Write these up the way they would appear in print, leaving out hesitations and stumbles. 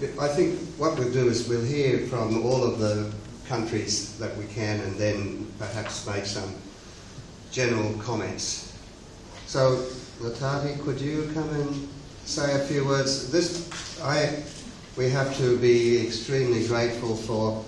I think what we'll do is we'll hear from all of the countries that we can, and then perhaps make some general comments. So, Latati, could you come and say a few words? We have to be extremely grateful for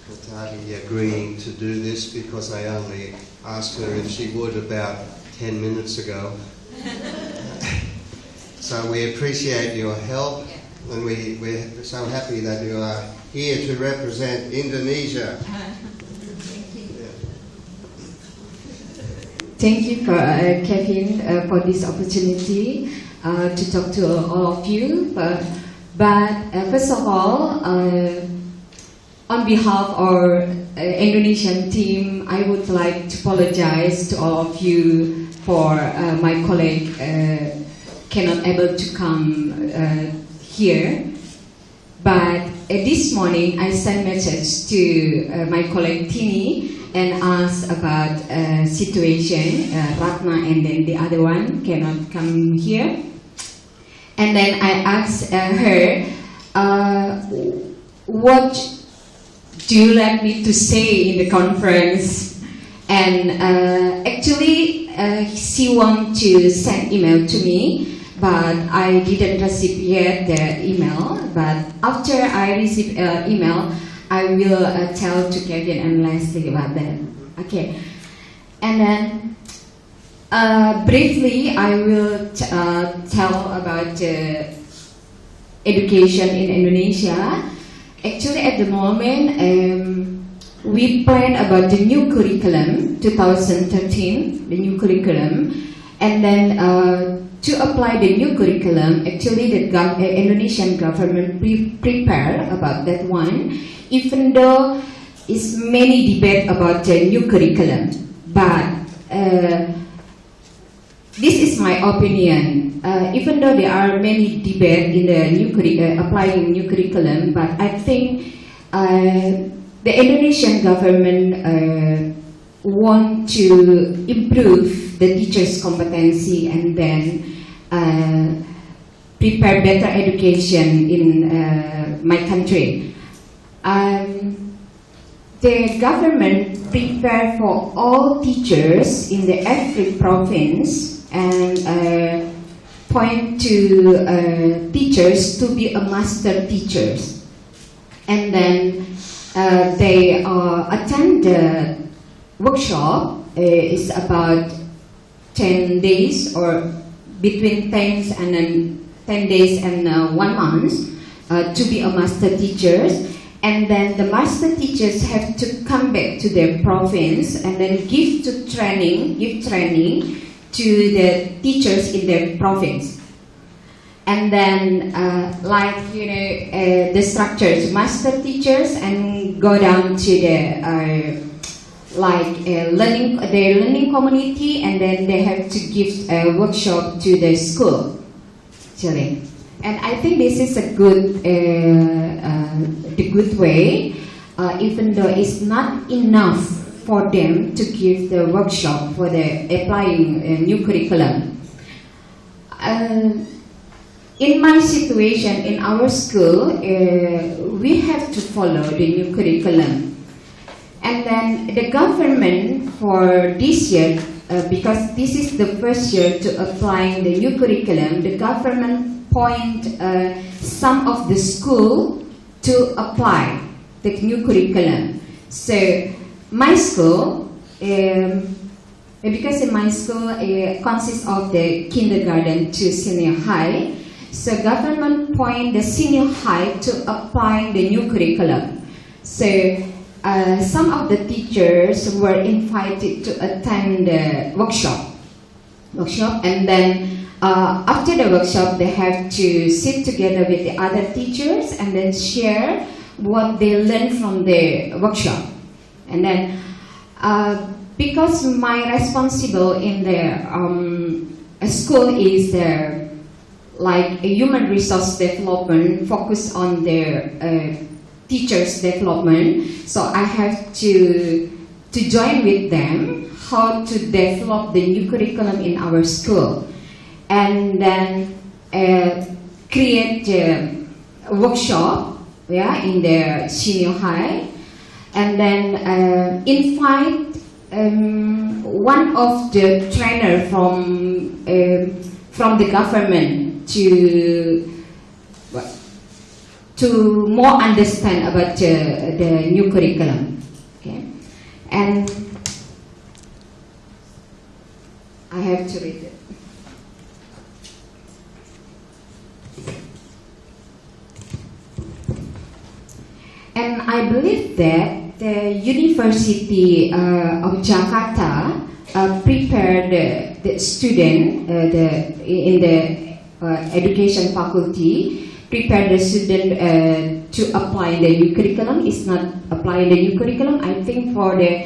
Latati agreeing to do this, because I only asked her if she would about 10 minutes ago. So we appreciate your help, and we're so happy that you are here to represent Indonesia. Thank you, Kevin, for this opportunity to talk to all of you. But first of all, on behalf of our Indonesian team, I would like to apologize to all of you for my colleague cannot able to come here. But this morning, I sent message to my colleague Tini and asked about situation. Ratna and then the other one cannot come here. And then I asked her, what do you like me to say in the conference? And actually, she wanted to send email to me, but I didn't receive yet the email. But after I receive email, I will tell to Kevin and Leslie about that. Okay. And then briefly, I will tell about education in Indonesia. Actually, at the moment, we plan about the new curriculum, 2013, the new curriculum. And then to apply the new curriculum, actually the Indonesian government prepare about that one, even though it's many debate about the new curriculum. But this is my opinion. Even though there are many debate in the new applying new curriculum, but I think the Indonesian government want to improve the teachers' competency and then prepare better education in my country. The government prepare for all teachers in the every province and point to teachers to be a master teachers. And then they attend the workshop. It's about 10 days or between 10 days and 1 month to be a master teachers. And then the master teachers have to come back to their province and then give training to the teachers in their province. And then the structures, master teachers, and go down to the learning community, and then they have to give a workshop to the school children. And I think this is a good way, even though it's not enough for them to give the workshop for the applying new curriculum. In my situation, in our school, we have to follow the new curriculum. And then the government for this year, because this is the first year to applying the new curriculum, the government point some of the school to apply the new curriculum. So my school, because in my school consists of the kindergarten to senior high, so government point the senior high to apply the new curriculum. So some of the teachers were invited to attend the workshop, and then after the workshop, they have to sit together with the other teachers and then share what they learned from the workshop. And then, because my responsible in the school is like a human resource development, focus on their teachers' development. So I have to join with them how to develop the new curriculum in our school. And then create workshop, yeah, in the senior high, and then invite one of the trainer from the government to more understand about the new curriculum. Okay, and I have to read it. And I believe that the University of Jakarta prepared the student in the education faculty, prepare the student to apply the new curriculum. It's not applying the new curriculum, I think, for the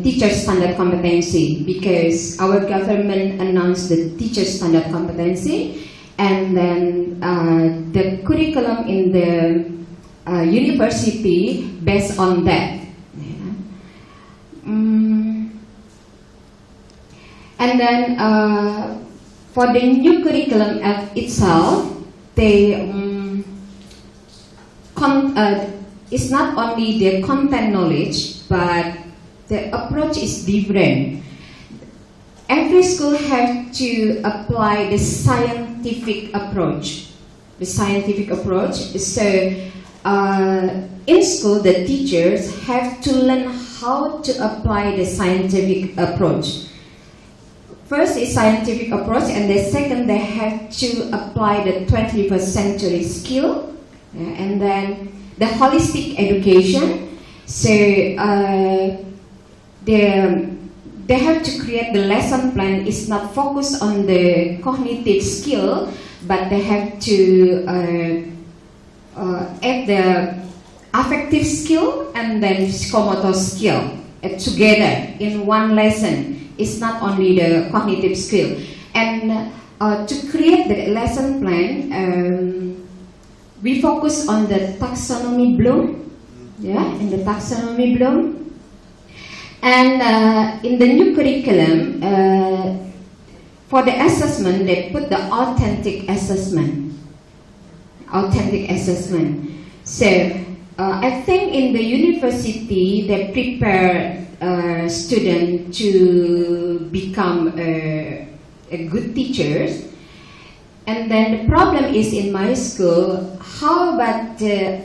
teacher standard competency, because our government announced the teacher standard competency, and then the curriculum in the university based on that. And then for the new curriculum itself, they it's not only the content knowledge, but the approach is different. Every school has to apply the scientific approach. The scientific approach. So in school, the teachers have to learn how to apply the scientific approach. First is scientific approach, and the second they have to apply the 21st century skill, and then the holistic education. So they have to create the lesson plan. It's not focused on the cognitive skill, but they have to add the affective skill and then psychomotor skill together in one lesson. It's not only the cognitive skill. And to create the lesson plan, we focus on the taxonomy Bloom, in the taxonomy Bloom. And in the new curriculum, for the assessment, they put the authentic assessment. Authentic assessment. So I think in the university, they prepare students to become a good teachers. And then the problem is in my school, how about the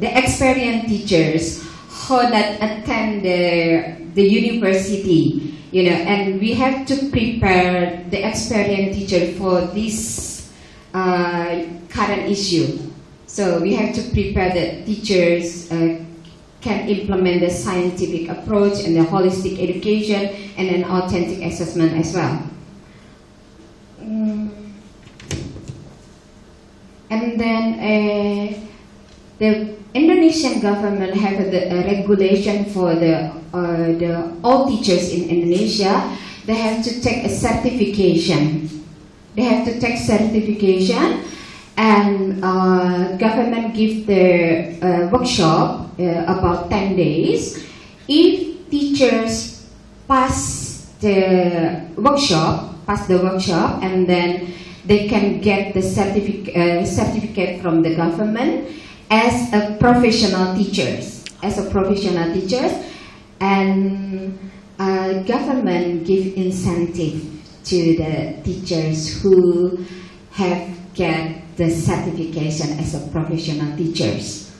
experienced teachers who that attend the university, and we have to prepare the experienced teacher for this current issue. So we have to prepare the teachers can implement the scientific approach and the holistic education and an authentic assessment as well. And then the Indonesian government have a regulation for the all teachers in Indonesia. They have to take a certification. They have to take certification, and government give the workshop about 10 days. If teachers pass the workshop, and then they can get the certificate from the government as a professional teachers. And government give incentive to the teachers who have get the certification as a professional teachers.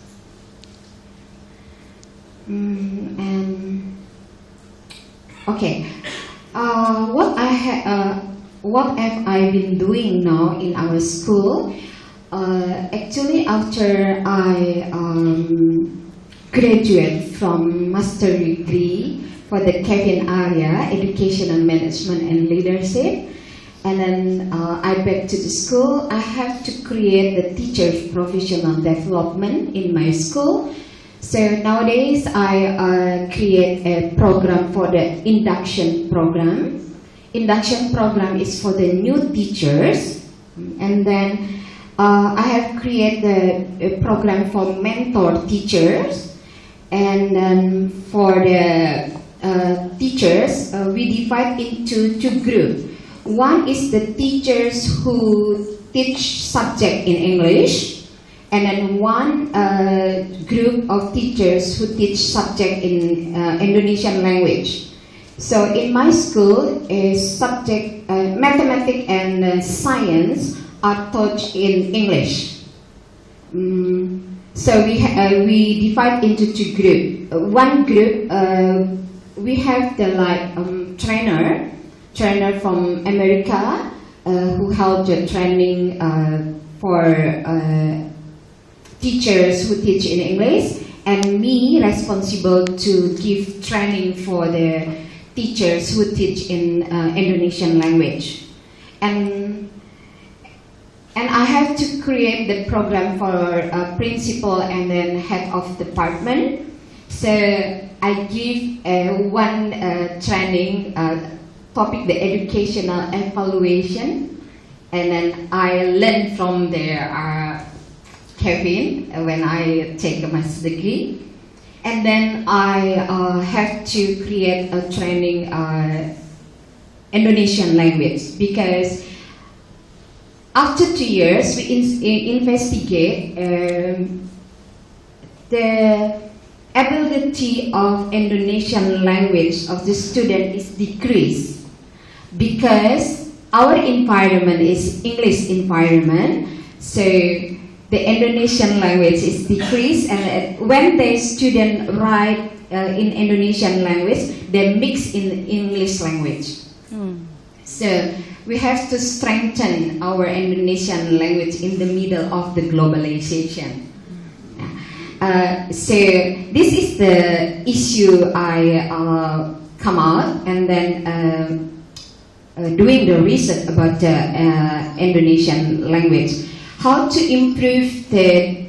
Okay, what have I been doing now in our school? Actually, after I graduate from master degree for the Kevin area, Educational Management and Leadership, and then I back to the school. I have to create the teacher's professional development in my school. So nowadays I create a program for the induction program. Induction program is for the new teachers, and then I have created a program for mentor teachers, and then for the teachers we divide into two groups. One is the teachers who teach subject in English, and then one group of teachers who teach subject in Indonesian language. So in my school, subject mathematics and science are taught in English. So we divide into two groups. One group we have the trainer from America who held the training for teachers who teach in English, and me responsible to give training for the teachers who teach in Indonesian language. And I have to create the program for principal and then head of department. So I give one training topic, the educational evaluation, and then I learn from their Kevin when I take a master's degree. And then I have to create a training Indonesian language, because after 2 years we investigate the ability of Indonesian language of the student is decreased, because our environment is English environment, so the Indonesian language is decreased, and when the student write in Indonesian language, they mix in English language. So we have to strengthen our Indonesian language in the middle of the globalization. So this is the issue I come out, and then doing the research about the Indonesian language. How to improve the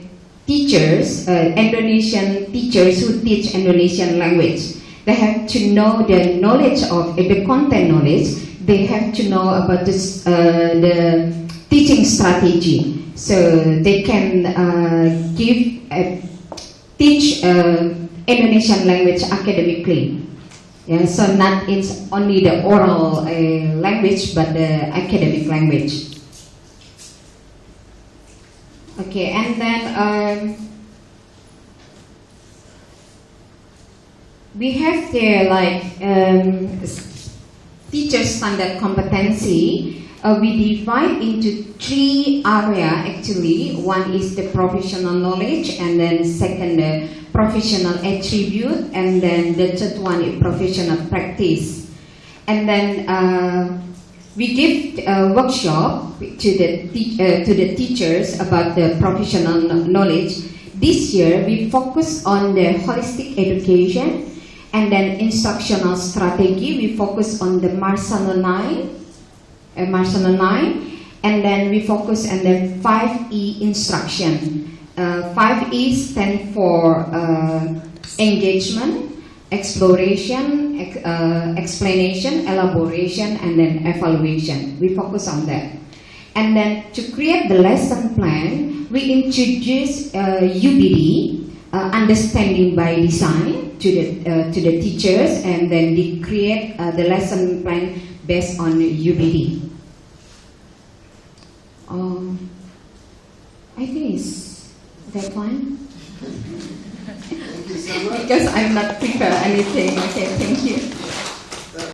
teachers, Indonesian teachers who teach Indonesian language. They have to know the knowledge of the content knowledge. They have to know about this, the teaching strategy, so they can teach Indonesian language academically. Yeah, so not it's only the oral language, but the academic language. Okay, and then we have the teacher standard competency. We divide into 3 areas actually. One is the professional knowledge, and then second the professional attribute, and then the third one is professional practice. And then we give a workshop to the teachers about the professional knowledge. This year we focus on the holistic education, and then instructional strategy. We focus on the Marsano 9, and then we focus on the 5E instruction. 5E stand for engagement, exploration, explanation, elaboration, and then evaluation. We focus on that. And then to create the lesson plan, we introduce UBD, understanding by design, to the teachers, and then they create the lesson plan based on UBD. I think it's that one. Thank you so much. Because I'm not prepared anything. Okay, thank you.